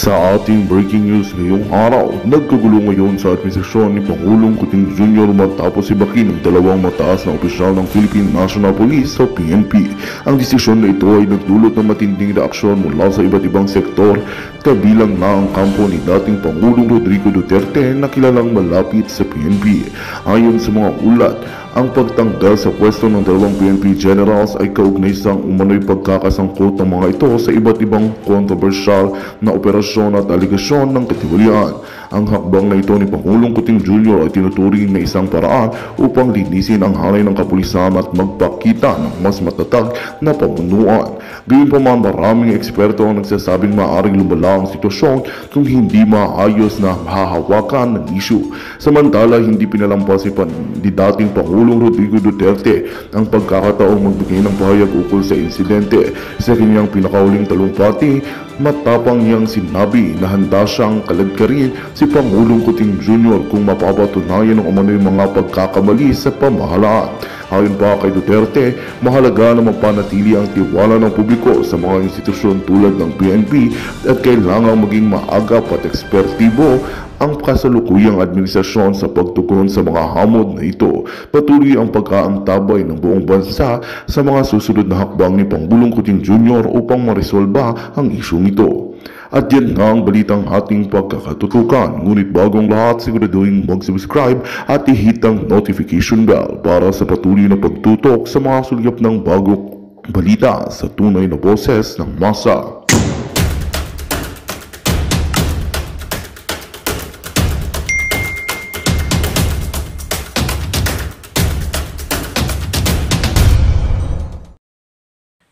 Sa ating breaking news ngayong araw, nagkagulo ngayon sa administrasyon ni Pangulong Kuting Jr. matapos ibakin ng dalawang mataas na opisyal ng Philippine National Police o PNP. Ang desisyon na ito ay nagdulot ng matinding reaksyon mula sa iba't ibang sektor, kabilang na ang kampo ni dating Pangulong Rodrigo Duterte na kilalang malapit sa PNP. Ayon sa mga ulat, ang pagtanggal sa pwesto ng dalawang PNP generals ay kaugnay sa umano'y pagkakasangkot ng mga ito sa iba't ibang kontrobersyal na operasyon at aligasyon ng katiwalian. Ang hakbang na ito ni Pangulong Kuting Jr. ay tinuturing na isang paraan upang linisin ang hanay ng kapulisan at magpakita ng mas matatag na pamunuan. Gayunpaman, maraming eksperto ang nagsasabing maaaring lumala ang sitwasyon kung hindi maayos na mahahawakan ng isyu. Samantala, hindi pinalampas ni dating Pangulong Rodrigo Duterte ang pagkakataong magbigay ng pahayag ukol sa insidente. Sa kanyang pinakauling talumpati, matapang niyang sinabi na handa siyang kaladkarin si Pangulong Kuting Jr. kung mapapatunayan ng umano'y mga pagkakamali sa pamahalaan. Ayon pa kay Duterte, mahalaga na mapanatili ang tiwala ng publiko sa mga institusyon tulad ng PNP at kailangang maging maagap at ekspertibo ang kasalukuyang administrasyon sa pagtugon sa mga hamon na ito. Patuloy ang pagkaantabay ng buong bansa sa mga susunod na hakbang ni Pangulong Kuting Jr. upang maresolba ang isyong ito. At yan nga ang balitang ating pagkakatutukan. Ngunit bagong lahat, siguraduhin mag-subscribe at i-hit ang notification bell para sa patuloy na pagtutok sa mga sulyap ng bagong balita sa tunay na boses ng masa.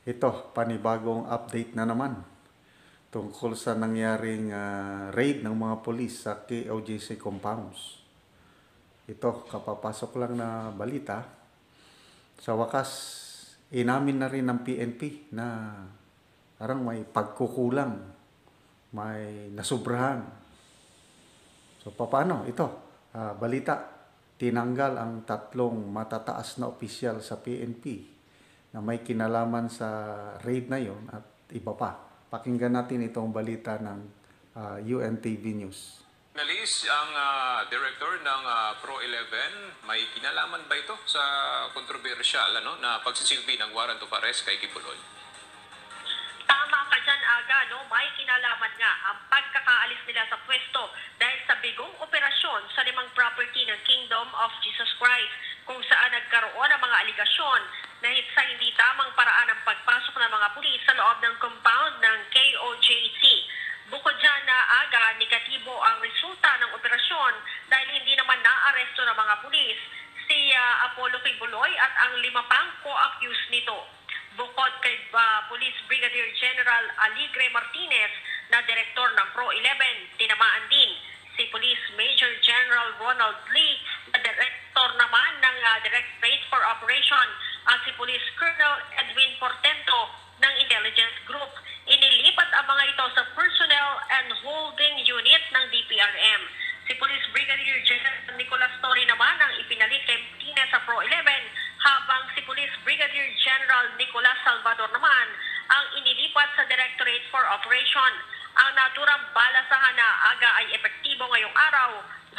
Ito, panibagong update na naman tungkol sa nangyaring raid ng mga polis sa KOJC compounds. Ito, kapapasok lang na balita. Sa wakas, inamin na rin ng PNP na parang may pagkukulang, may nasubrahan. So, paano? Ito, balita, tinanggal ang 3 matataas na opisyal sa PNP na may kinalaman sa raid na yon at iba pa. Pakinggan natin itong balita ng UNTV News. Nalis ang director ng Pro-11, may kinalaman ba ito sa kontrobersyal na pagsisilbi ng warrant of arrest kay Kibuloy? Tama ka dyan, Aga, no? May kinalaman nga ang pagkakaalis nila sa pwesto dahil sa bigong operasyon sa 5 property ng Kingdom of Jesus Christ kung saan nagkaroon ng mga aligasyon na sa hindi tamang paraan ng pagpasok ng mga pulis sa loob ng compound ng KOJC. Bukod dyan na Aga, negatibo ang resulta ng operasyon dahil hindi naman naaresto ng mga pulis si Apollo Kibuloy at ang 5 pang co-accused nito. Bukod kay Police Brigadier General Aligre Martinez na direktor ng Pro-11, tinamaan din si Police Major General Ronald Lee na direktor naman ng Directorate for Operation at si Police Colonel Edwin Portento ng Intelligence Group. Inilipat ang mga ito sa Personnel and Holding Unit ng DPRM. Si Police Brigadier General Nicolas Torre naman ang ipinalit kay Martinez sa Pro-11 habang si Police Brigadier General Nicolas Salvador naman ang inilipat sa Directorate for Operation. Ang naturang balasahan na Aga ay epektibo ngayong araw,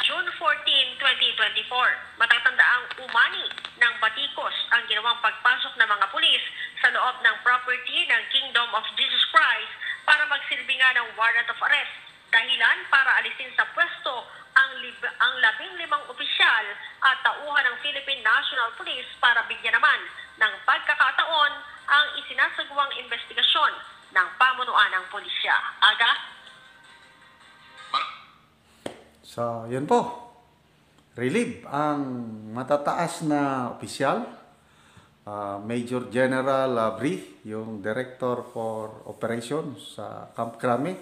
June 14, 2024. Matatanda ang umani ng batikos ang ginawang pagpasok ng mga pulis sa loob ng property ng Kingdom of Jesus Christ para magsilbi nga ng warrant of arrest. Dahilan para alisin sa pwesto ang 15 opisyal at tauhan ng Philippine National Police para bigyan naman ng pagkakataon ang isinasagawang investigasyon ng pamunuan ng pulisya. Aga? So, yun po. Relieve ang matataas na opisyal. Major General Bri, yung Director for Operations sa Camp Crame.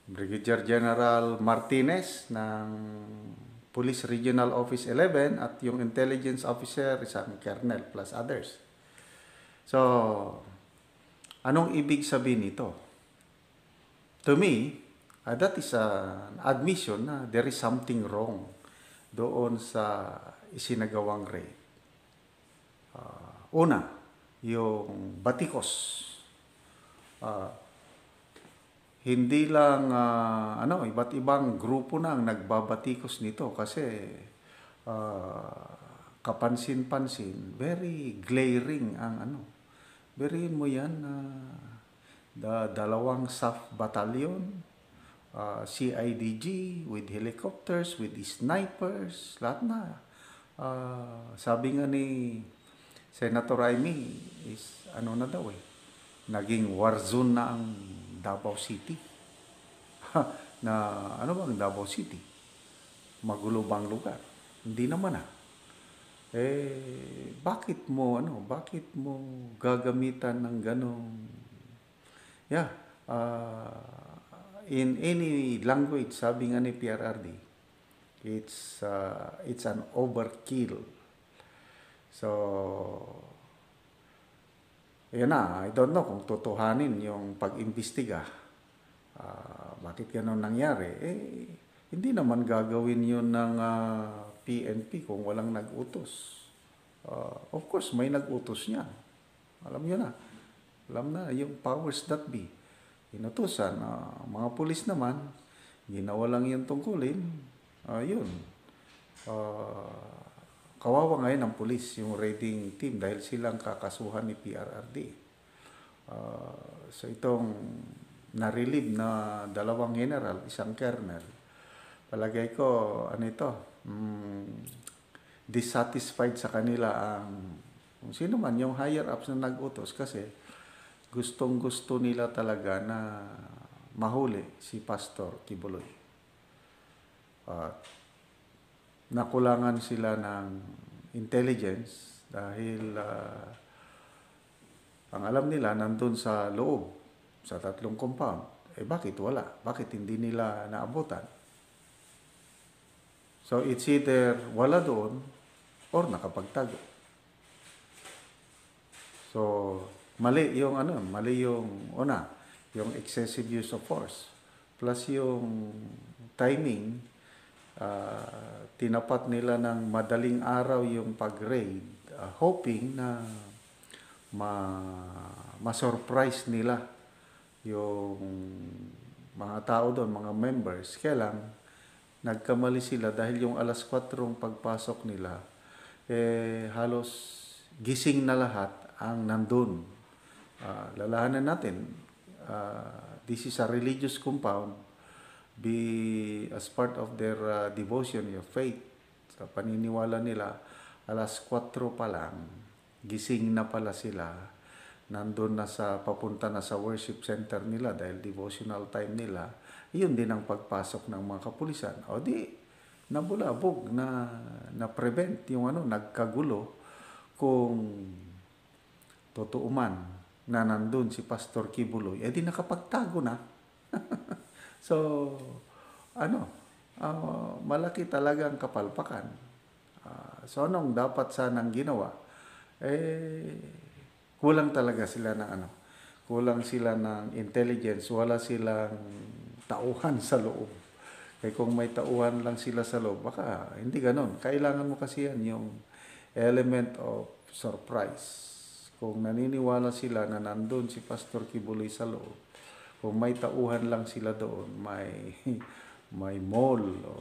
Brigadier General Martinez ng Police Regional Office 11 at yung Intelligence Officer, isang Colonel plus others. So, anong ibig sabihin nito? To me, that is an admission na there is something wrong doon sa isinagawang raid. Una, yung batikos. hindi lang iba't ibang grupo na ang nagbabatikos nito kasi kapansin-pansin, very glaring ang beriin mo yan na dalawang SAF battalion, CIDG with helicopters, with snipers, lahat na. Sabi nga ni Senator Amy is na daw naging war zone na ang Davao City. Na bang Davao City? Magulo bang lugar? Hindi naman bakit mo gagamitan ng ganong in any language, sabi nga ni PRRD, it's an overkill. So yan I don't know kung totohanin yung pag-imbestiga. Bakit ganun nangyari? Hindi naman gagawin yun ng PNP kung walang nag-utos. Of course, may nag-utos niyan. Alam nyo na. Alam na, yung powers that be. Inutusan. Mga pulis naman, ginawa lang yung tungkulin. Yun. Kawawa ngayon ang pulis, yung raiding team, dahil silang kakasuhan ni PRRD. So itong na-relieve na dalawang general, isang colonel, palagay ko, dissatisfied sa kanila kung sino man yung higher ups na nag-utos kasi gustong-gusto nila talaga na mahuli si Pastor Kibuloy. Nakulangan sila ng intelligence dahil ang alam nila nandun sa loob, sa 3 compound. Bakit wala? Bakit hindi nila naabutan? So it's either wala doon or nakapagtago. So mali yung yung excessive use of force plus yung timing. Tinapat nila ng madaling araw yung pag-raid, hoping na ma-surprise nila yung mga tao doon, mga members. Kaya lang, nagkamali sila dahil yung alas 4 pagpasok nila, halos gising na lahat ang nandun. Lalahanan natin, this is a religious compound, as part of their devotion, your faith, sa paniniwala nila, alas 4 pa lang, gising na pala sila, nandun na papunta na sa worship center nila dahil devotional time nila. Yun din ang pagpasok ng mga kapulisan. O di, nabulabog na prevent yung nagkagulo kung totoo man na nandun si Pastor Kibuloy, di nakapagtago na. So, malaki talaga ang kapalpakan. So, anong dapat sanang ginawa? Kulang talaga sila kulang sila ng intelligence, wala silang tauhan sa loob. Kaya kung may tauhan lang sila sa loob, baka hindi ganon. Kailangan mo kasi yan, yung element of surprise. Kung naniniwala sila na nandun si Pastor Kibuloy sa loob, kung may tauhan lang sila doon, may mall o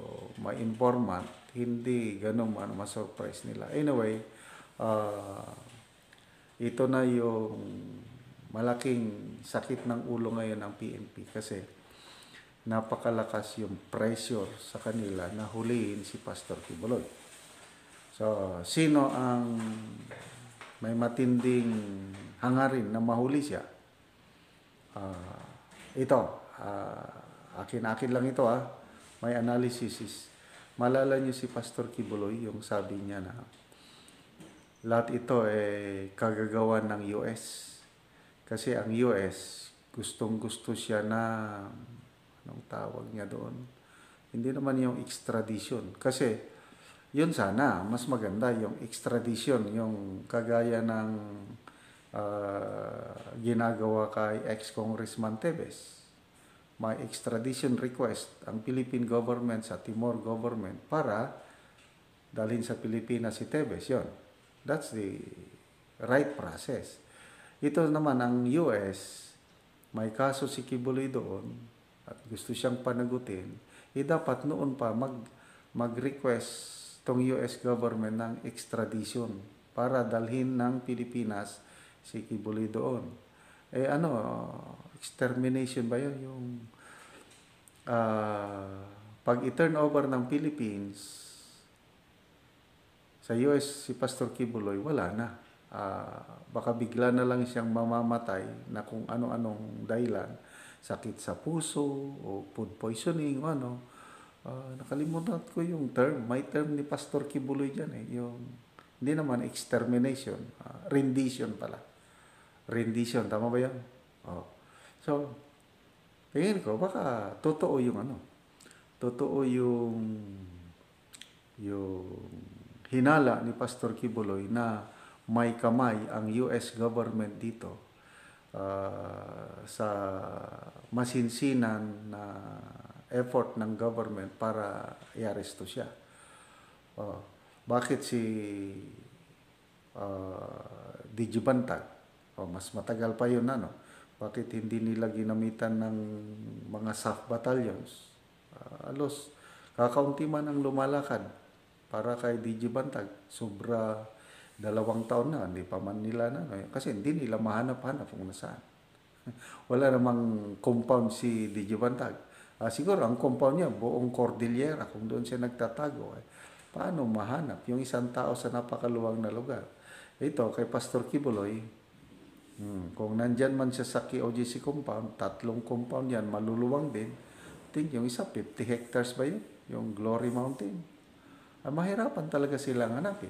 may informant, hindi ganon ma-surprise nila. Anyway, ito na yung malaking sakit ng ulo ngayon ng PNP kasi napakalakas yung pressure sa kanila na huliin si Pastor Kibuloy. So, sino ang may matinding hangarin na mahuli siya? Akin lang ito may analysis. Malala niyo si Pastor Kibuloy, yung sabi niya na lahat ito kagagawan ng US. Kasi ang US, gustong-gusto siya na, anong tawag niya doon? Hindi naman yung extradition. Kasi, yun sana, mas maganda yung extradition, yung kagaya ng ginagawa kay ex-Congressman Tevez. May extradition request ang Philippine government sa Timor government para dalhin sa Pilipinas si Tevez. Yun. That's the right process. Ito naman ang US, may kaso si Kibuloy doon, at gusto siyang panagutin, dapat noon pa mag-request tong US government ng extradition para dalhin ng Pilipinas si Kibuloy doon. Extermination ba yun? Yung pag i-turn over ng Philippines sa US si Pastor Kibuloy, wala na. Baka bigla na lang siyang mamamatay na kung ano-anong dahilan, sakit sa puso o food poisoning o ano. Nakalimutan ko yung term. May term ni Pastor Kibuloy dyan yung hindi naman extermination, rendition pala. Rendition, tama ba yan? So, tingin ko baka totoo yung totoo yung hinala ni Pastor Kibuloy na may kamay ang US government dito sa masinsinan na effort ng government para i-aresto siya. Bakit si DJ Bantag? Mas matagal pa yun Bakit hindi nila ginamitan ng mga SAF battalions? Alos, kakaunti man ang lumalakad para kay DJ Bantag. Sobra 2 taon na, hindi pa man nila kasi hindi nila mahanap-hanap kung nasaan. Wala namang compound si DJ Bantag. Siguro ang compound niya, buong Cordillera, kung doon siya nagtatago. Paano mahanap yung isang tao sa napakaluwang na lugar? Ito, kay Pastor Kibuloy, kung nandyan man siya sa KOJC compound, 3 compound yan, maluluwang din. Think yung isa, 50 hectares ba yun? Yung Glory Mountain. Mahirapan talaga silang hanapin.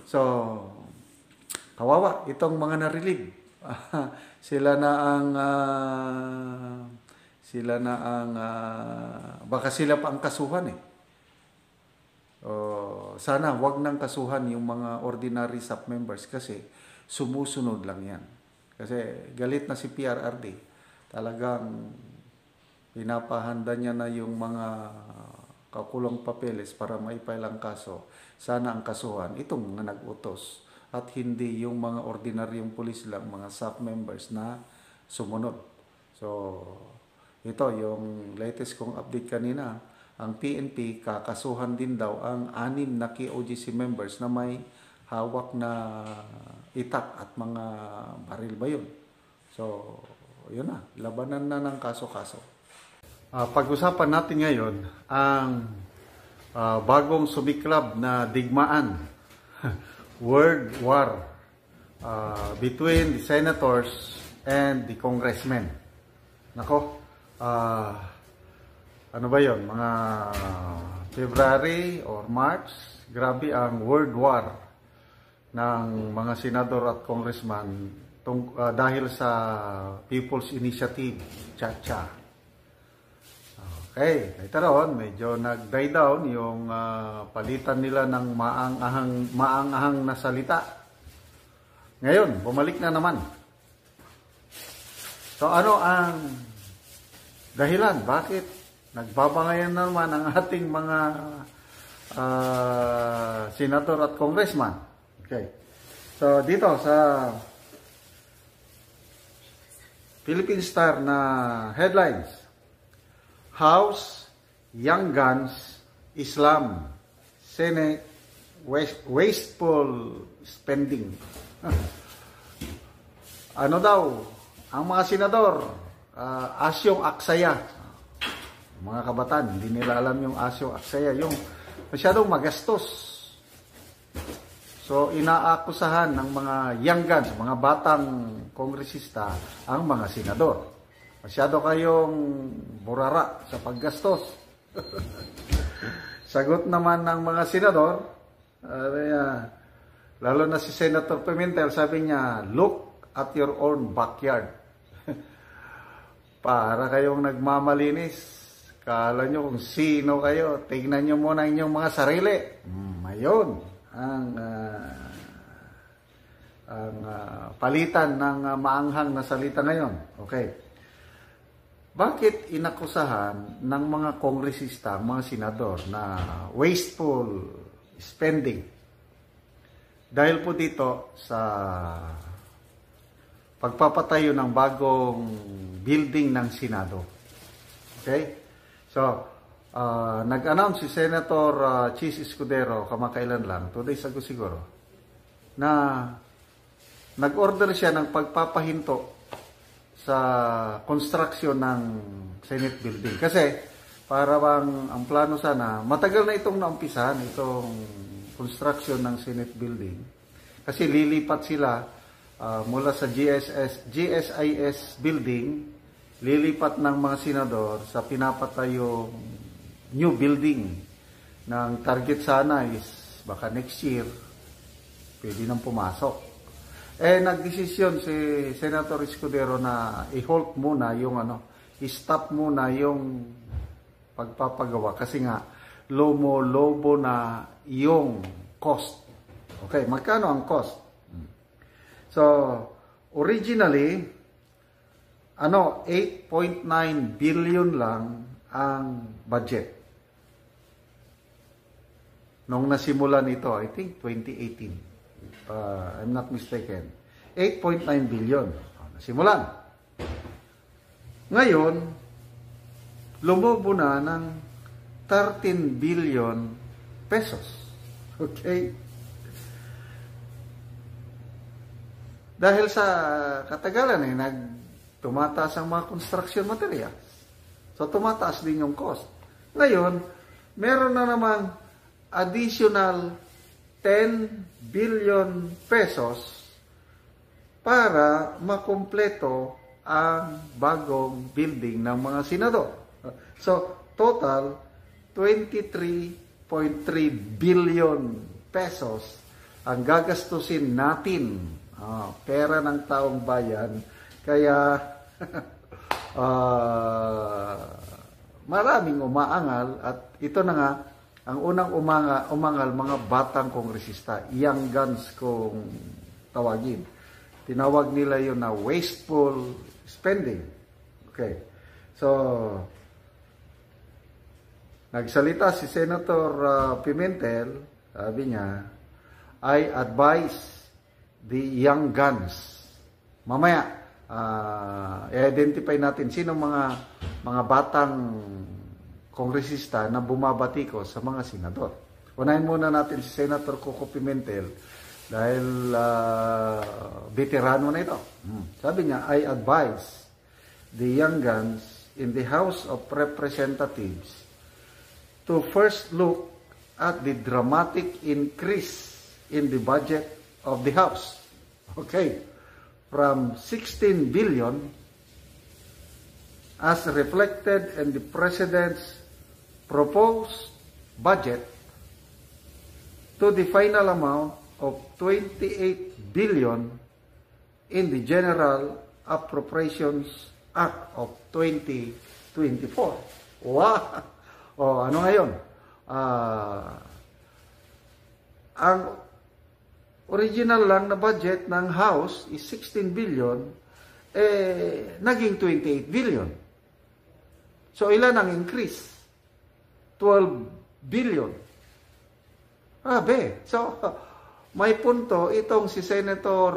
So, kawawa, itong mga narilib. Sila na ang baka sila pa ang kasuhan sana wag nang kasuhan yung mga ordinary SAP members kasi sumusunod lang yan. Kasi galit na si PRRD. Talagang pinapahanda niya na yung mga kakulang papeles para maipile ang kaso. Sana ang kasuhan itong mga nag-utos at hindi yung mga ordinaryong pulis lang, mga SAP members na sumunod. So, ito yung latest kong update kanina. Ang PNP kakasuhan din daw ang 6 na KOJC members na may hawak na itak at mga baril ba yun. So, yun na. Labanan na ng kaso-kaso. Pag-usapan natin ngayon ang bagong sumiklab na digmaan. World war between the senators and the congressmen. Nako, ano ba yun? Mga February or March, grabe ang world war ng mga senador at congressman dahil sa People's Initiative, Cha-Cha. Okay, ito ron, medyo nag-die down yung palitan nila ng maang-ahang na salita. Ngayon, bumalik na naman. So ano ang dahilan? Bakit nagbabangayan na naman ang ating mga senador at congressman? Okay. So dito sa Philippine Star na headlines, House, Young Guns, Islam, Senate, wasteful spending. Ano daw? Ang mga senador, asyong aksaya. Mga kabataan, hindi nila alam yung asyong aksaya. Yung masyadong magastos. So, inaakusahan ng mga young guns, mga batang kongresista, ang mga senador. Masyado kayong burara sa paggastos. Sagot naman ng mga senador, lalo na si Senator Pimentel, sabi niya, look at your own backyard. Para kayong nagmamalinis, kala nyo kung sino kayo, tignan nyo muna inyong mga sarili. Ayun ang palitan ng maanghang na salita ngayon. Okay. Bakit inakusahan ng mga kongresista, mga senador na wasteful spending? Dahil po dito sa pagpapatayo ng bagong building ng Senado. Okay? So, nag-announce si Senator Chis Escudero kamakailan lang, 2 days ago siguro, na nag-order siya ng pagpapahinto sa construction ng Senate building. Kasi, para bang ang plano sana, matagal na itong naumpisahan, itong construction ng Senate building. Kasi lilipat sila mula sa GSIS building, lilipat ng mga senador sa pinapatayong new building. Ng target sana is baka next year, pwede nang pumasok. Nagdesisyon si Senator Escudero na i-halt muna yung i-stop muna yung pagpapagawa kasi nga lobo na yung cost. Okay, magkano ang cost? So, originally, 8.9 billion lang ang budget. Nung nasimulan ito, I think 2018. I'm not mistaken. 8.9 billion. Nasimulan. Ngayon, lumobo na ng 13 billion pesos. Okay? Dahil sa katagalan tumataas ang mga construction materials. So, tumataas din yung cost. Ngayon, meron na namang additional 10 billion pesos para makumpleto ang bagong building ng mga senador. So, total 23.3 billion pesos ang gagastusin natin. Pera ng taong bayan. Kaya, maraming umaangal at ito na nga, ang unang umangal, mga batang kongresista, young guns kung tawagin. Tinawag nila yun na wasteful spending. Okay. So, nagsalita si Senator Pimentel, sabi niya, I advise the young guns. Mamaya, i-identify natin sino mga batang kongresista na bumabati ko sa mga senador. Unahin muna natin si Senator Coco Pimentel dahil veterano na ito. Sabi niya, I advise the young guns in the House of Representatives to first look at the dramatic increase in the budget of the House. Okay. From 16 billion as reflected in the President's proposed budget to the final amount of 28 billion in the General Appropriations Act of 2024. Wow! Ano ngayon? Ang original lang na budget ng House is 16 billion, naging 28 billion. So, ilan ang increase? 12 billion. So, may punto itong si Senator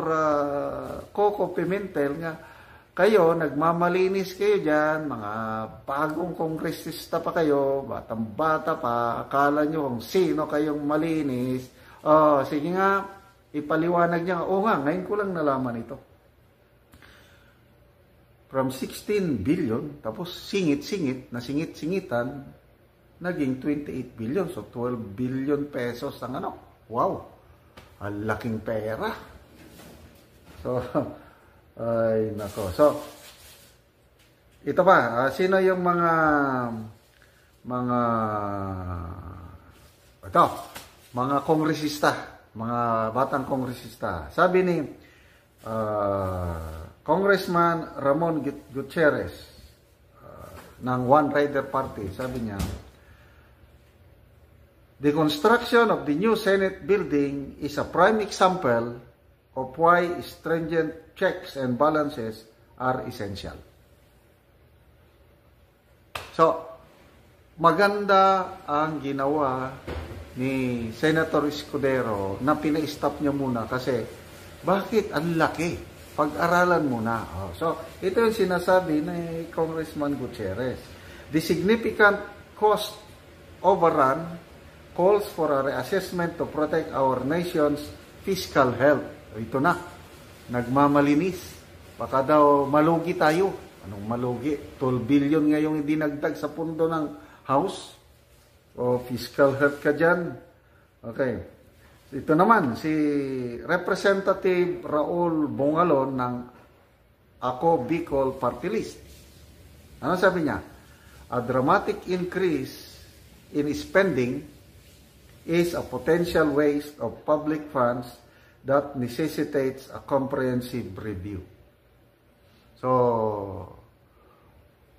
Coco Pimentel nga, kayo, nagmamalinis kayo dyan, mga bagong kongresista pa kayo, batang-bata pa, akala nyo kung sino kayong malinis. Sige nga, ipaliwanag niya, ngayon ko lang nalaman ito. From 16 billion, tapos singit-singit, na singit-singitan, naging 28 billion. So, 12 billion pesos ang Wow! Ang laking pera. So, ay, nako. So, ito pa, sino yung mga kongresista, mga batang kongresista. Sabi ni Congressman Ramon Gutierrez ng One Rider Party, sabi niya, the construction of the new Senate building is a prime example of why stringent checks and balances are essential. So, maganda ang ginawa ni Senator Escudero na pina-stop niya muna kasi bakit ang laki? Pag-aralan muna. So, ito yung sinasabi ni Congressman Gutierrez. The significant cost overrun calls for a reassessment to protect our nation's fiscal health. Ito na, nagmamalinis. Baka daw malugi tayo. Anong malugi? 12 billion ngayong dinagdag sa pundo ng House. O fiscal health ka dyan. Okay. Ito naman, si Representative Raul Bongalon ng Ako Bicol Party List. Ano sabi niya? A dramatic increase in spending is a potential waste of public funds that necessitates a comprehensive review. So,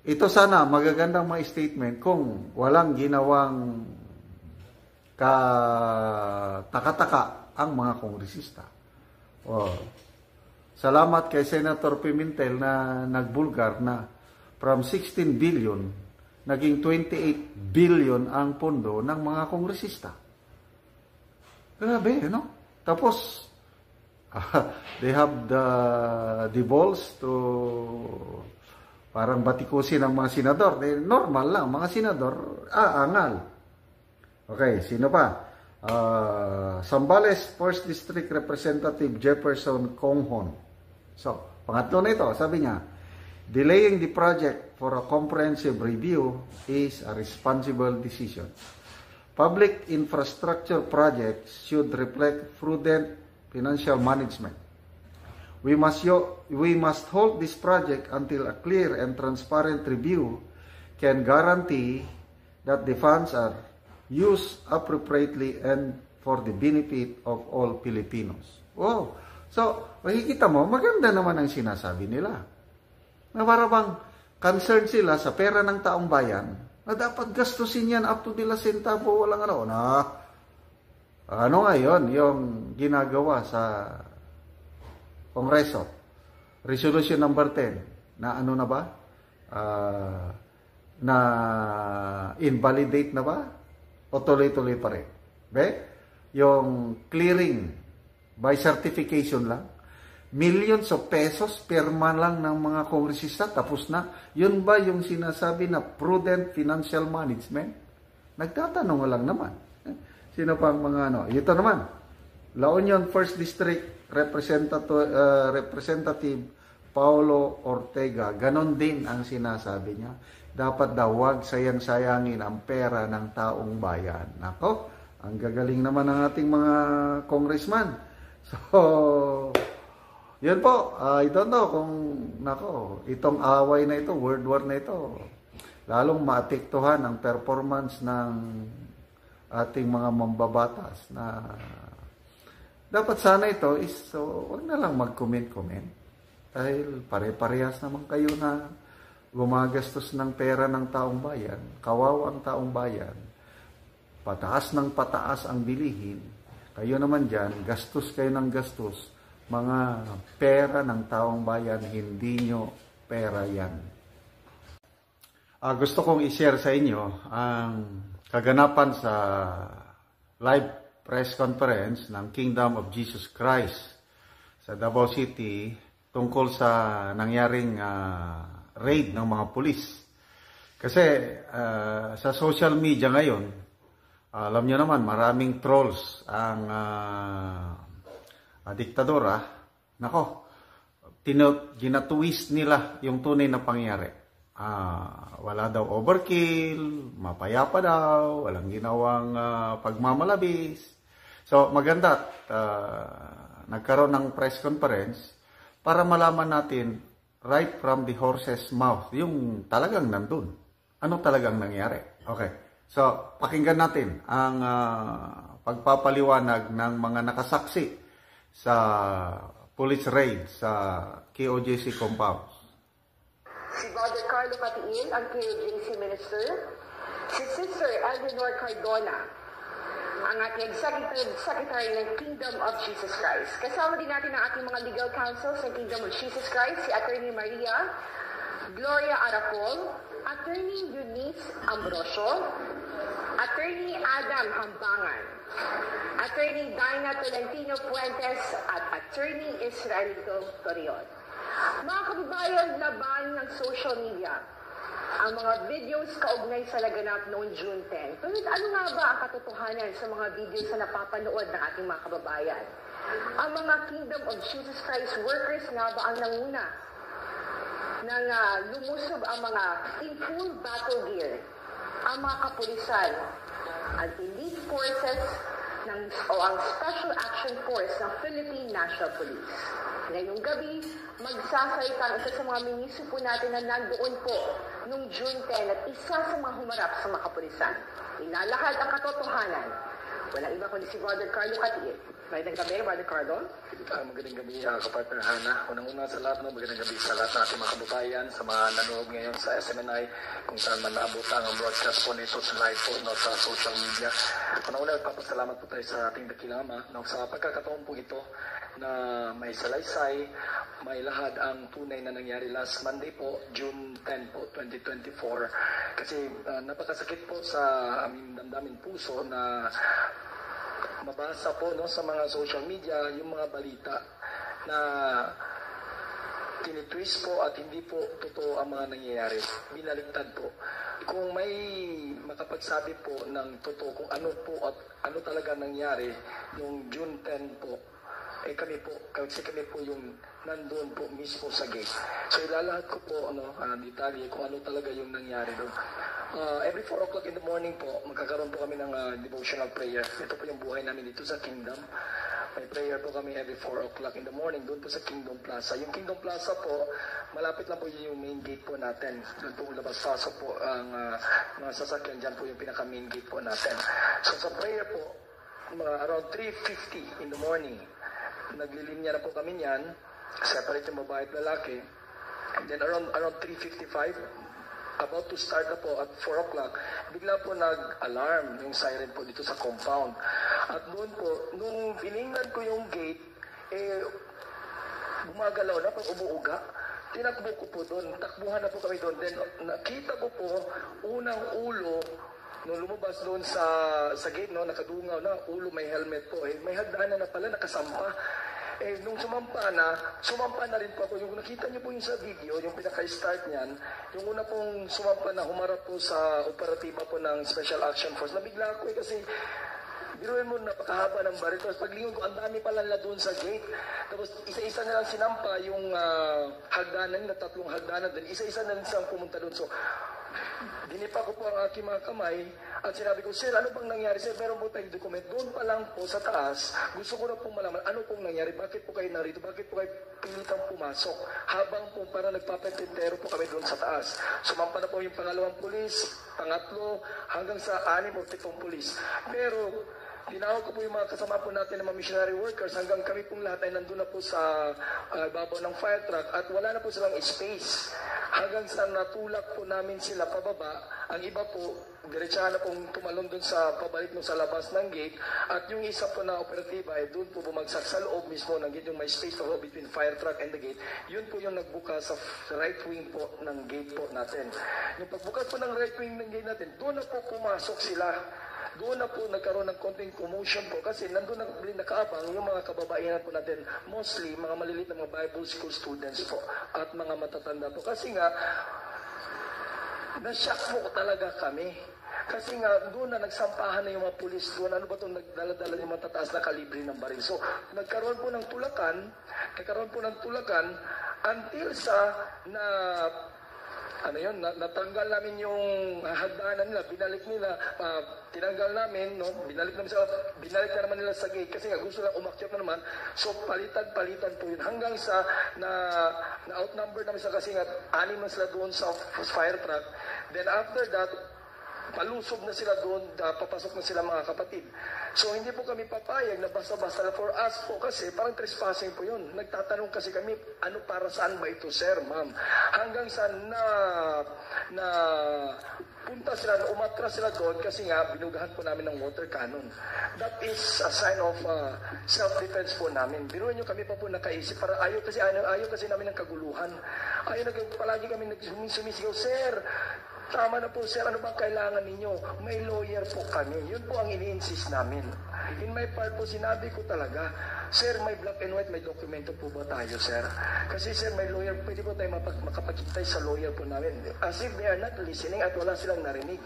ito sana magagandang mga statement kung walang ginawang taka-taka ang mga kongresista. Salamat kay Senator Pimentel na nagbulgar na from 16 billion, naging 28 billion ang pondo ng mga kongresista. Grabe, no? Tapos, they have the balls to parang batikusin ang mga senador. Normal lang, mga senador, angal. Okay, sino pa? Zambales 1st District Representative Jefferson Conghon. So, pangatlo na ito, sabi niya, delaying the project for a comprehensive review is a responsible decision. Public infrastructure projects should reflect prudent financial management. We must hold this project until a clear and transparent review can guarantee that the funds are used appropriately and for the benefit of all Filipinos. Wow! So, makikita mo, maganda naman ang sinasabi nila. Na para bang concerned sila sa pera ng taong bayan na dapat gastusin yan up to the last centavo, walang ano. Ano ngayon yung ginagawa sa Kongreso? Resolution number 10 na ano na ba? Na invalidate na ba? O tuloy-tuloy pa rin? Yung clearing by certification lang, millions of pesos perma lang ng mga kongresista, tapos na. Yun ba yung sinasabi na prudent financial management? Nagtatanong lang naman. Sino pang mga ano? Ito naman, La Union 1st District Representative Paulo Ortega, ganon din ang sinasabi niya. Dapat daw wag sayang-sayangin ang pera ng taong bayan. Nako, ang gagaling naman ng ating mga congressman. So, yun po, I don't know kung, itong away na ito, world war na ito, lalong maapektuhan ang performance ng ating mga mambabatas na dapat sana ito is, so, wag na lang mag-comment-comment. Dahil pare-parehas naman kayo na gumagastos ng pera ng taong bayan, kawawa ang taong bayan, pataas ng pataas ang bilihin, kayo naman dyan, gastos kayo ng gastos, mga pera ng taong bayan, hindi nyo pera yan. Gusto kong i-share sa inyo ang kaganapan sa live press conference ng Kingdom of Jesus Christ sa Davao City tungkol sa nangyaring raid ng mga pulis. Kasi sa social media ngayon, alam nyo naman, maraming trolls ang diktadora. Nako, ginatwist nila yung tunay na pangyari. Wala daw overkill, mapayapa daw, walang ginawang pagmamalabis. So maganda, nagkaroon ng press conference para malaman natin right from the horse's mouth, yung talagang nandun. Ano talagang nangyari? Okay. So, pakinggan natin ang pagpapaliwanag ng mga nakasaksi sa police raid sa KOJC compound. Si Brother Carlo Matiin, ang KOJC Minister. Si Sister Eleanor Cardona, ang ating Executive Secretary ng Kingdom of Jesus Christ. Kasama din natin ang ating mga legal counsel sa Kingdom of Jesus Christ, si Attorney Maria Gloria Aracol, Attorney Eunice Ambrosio, Attorney Adam Hambangan, Attorney Dina Tolentino Puentes, at Attorney Israelito Torion. Mga kababayan, laban ng social media. ang mga videos kaugnay sa laganap noong June 10. Pero ano nga ba ang katotohanan sa mga videos na napapanood ng ating mga kababayan? Ang mga Kingdom of Jesus Christ workers nga ba ang nanguna nang lumusob ang mga in full battle gear, ang mga kapulisan, ang elite forces o ang Special Action Force ng Philippine National Police. Ngayong gabi, magsasalita ang isa sa mga ministro po natin na nandoon po noong June 10 at isa sa mga humarap sa mga kapulisan. Ilalahad ang katotohanan. Walang iba kundi si Brother Carlo Catiel. Magandang gabi, Brother Carlo. Magandang gabi, kapartner Hana. Unang-una sa lahat, magandang gabi sa lahat ng ating mga kababayan, sa mga nanonood ngayon sa SMNI, kung saan man naabot ang broadcast po nito sa live po sa social media. Unang-una, nagpapasalamat po tayo sa ating dakilang Ama sa pagkakataon po ito na may salaysay, may lahad ang tunay na nangyari last Monday po, June 10 po, 2024. Kasi napakasakit po sa aming damdamin puso na mabasa po sa mga social media yung mga balita na tinitwist po at hindi po totoo ang mga nangyayari. Binaligtad po. Kung may makapagsabi po ng totoo kung ano po at ano talaga nangyari yung June 10 po, kami po, kasi kami po yung nandoon po mismo sa gate. So ilalahad ko po detalye kung ano talaga yung nangyari doon. Every 4 o'clock in the morning po, magkakaroon po kami ng devotional prayer. Ito po yung buhay namin dito sa Kingdom. May prayer po kami every 4 o'clock in the morning doon po sa Kingdom Plaza. Yung Kingdom Plaza po, malapit lang po yung main gate po natin. Doon po labas-pasok po ang mga sasakyan. Dyan po yung pinaka-main gate po natin. So sa prayer po, around 3:50 in the morning, naglilinya na po kami niyan, separate yung babae at lalaki. And then around 3:55, about to start na po at 4 o'clock, bigla po nag-alarm yung siren po dito sa compound. At noon po, nung piningnan ko yung gate, gumagalaw na pag umuuga. Tinakbo ko po doon, takbuhan na po kami doon. Then nakita ko po, unang ulo, nung lumabas doon sa gate, nakadungaw na, ulo may helmet po. May hagdanan na pala, nakasampa. Nung sumampa na rin po ako. Yung nakita niyo po yung sa video, yung pinaka-start niyan, yung una pong sumampa na humarap po sa operatiba po ng Special Action Force. Nabigla ako kasi biruin mo, napakahaba ng baril. Tapos paglingon ko, ang dami pala nila doon sa gate. Tapos isa-isa na lang sinampa yung hagdanan nila, 3 hagdanan. Then isa-isa na lang silang pumunta doon. So, dinipa ko po ang aking mga kamay at sinabi ko, Sir, ano bang nangyari? Sir, meron po tayong document. Doon pa lang po sa taas, gusto ko na pong malaman, ano pong nangyari? Bakit po kayo narito? Bakit po kayo pilitang pumasok? Habang po para nagpapentintero po kami doon sa taas. Sumampa na po yung pangalawang pulis, pangatlo, hanggang sa 6 o 7 pulis. Pero, tinawag ko po yung mga kasama po natin ng mga missionary workers hanggang kami pong lahat ay nandun na po sa babaw ng fire truck at wala na po silang space. Hanggang sa natulak po namin sila pababa, ang iba po, diretsahan na pong tumalon dun sa pabalik nung sa labas ng gate at yung isa po na operatiba ay doon po bumagsak sa loob mismo ng gate, yung may space po between fire truck and the gate. Yun po yung nagbuka sa right wing po ng gate po natin. Yung pagbukas po ng right wing ng gate natin, doon na po pumasok sila. Doon na po nagkaroon ng konting commotion po kasi nandun na nakaabang yung mga kababaihan po natin, mostly mga maliliit na mga Bible school students po at mga matatanda po. Kasi nga, na-shock po talaga kami. Kasi nga, doon na nagsampahan na yung mga pulis doon. Ano ba itong nagdala-dala yung matataas na kalibre ng baril? So, nagkaroon po ng tulakan until sa na natanggal namin yung hagdanan nila, binalik nila, tinanggal namin, binalik na naman nila sa gate kasi nga gusto lang umakyat na naman. So palitan po yun hanggang sa na-outnumber namin sa kasi nga 6 na sila doon sa fire truck. Then after that, palusob na sila doon, papasok na sila mga kapatid. So hindi po kami papayag na basta-basta for us po kasi parang trespassing po yun. Nagtatanong kasi kami, ano para saan ba ito, sir, ma'am? Hanggang sa punta sila, umatras sila doon kasi nga binugahan po namin ng water cannon. That is a sign of self-defense po namin. Biruin nyo, kami pa po nakaisip para ayaw kasi namin ng kaguluhan. Palagi kami sumisigaw, sir, Tama na po sir, ano bang kailangan ninyo? May lawyer po kami. Yun po ang ini-insist namin. In my part po, sinabi ko talaga, sir, may black and white, may dokumento po ba tayo, sir? Kasi sir, may lawyer, pwede po tayo makapagkitay sa lawyer po namin. As if they are not listening at wala silang narinig.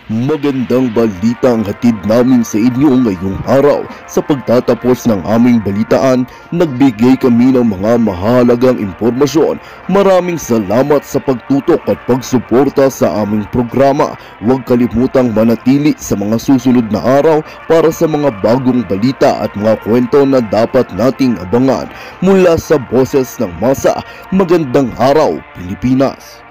Magandang balita ang hatid namin sa inyo ngayong araw. Sa pagtatapos ng aming balitaan, nagbigay kami ng mga mahalagang impormasyon. Maraming salamat sa pagtutok at pagsuporta sa aming programa. Huwag kalimutang manatili sa mga susunod na araw para sa mga bagong balita at mga kwento na dapat nating abangan. Mula sa Boses ng Masa, magandang araw, Pilipinas!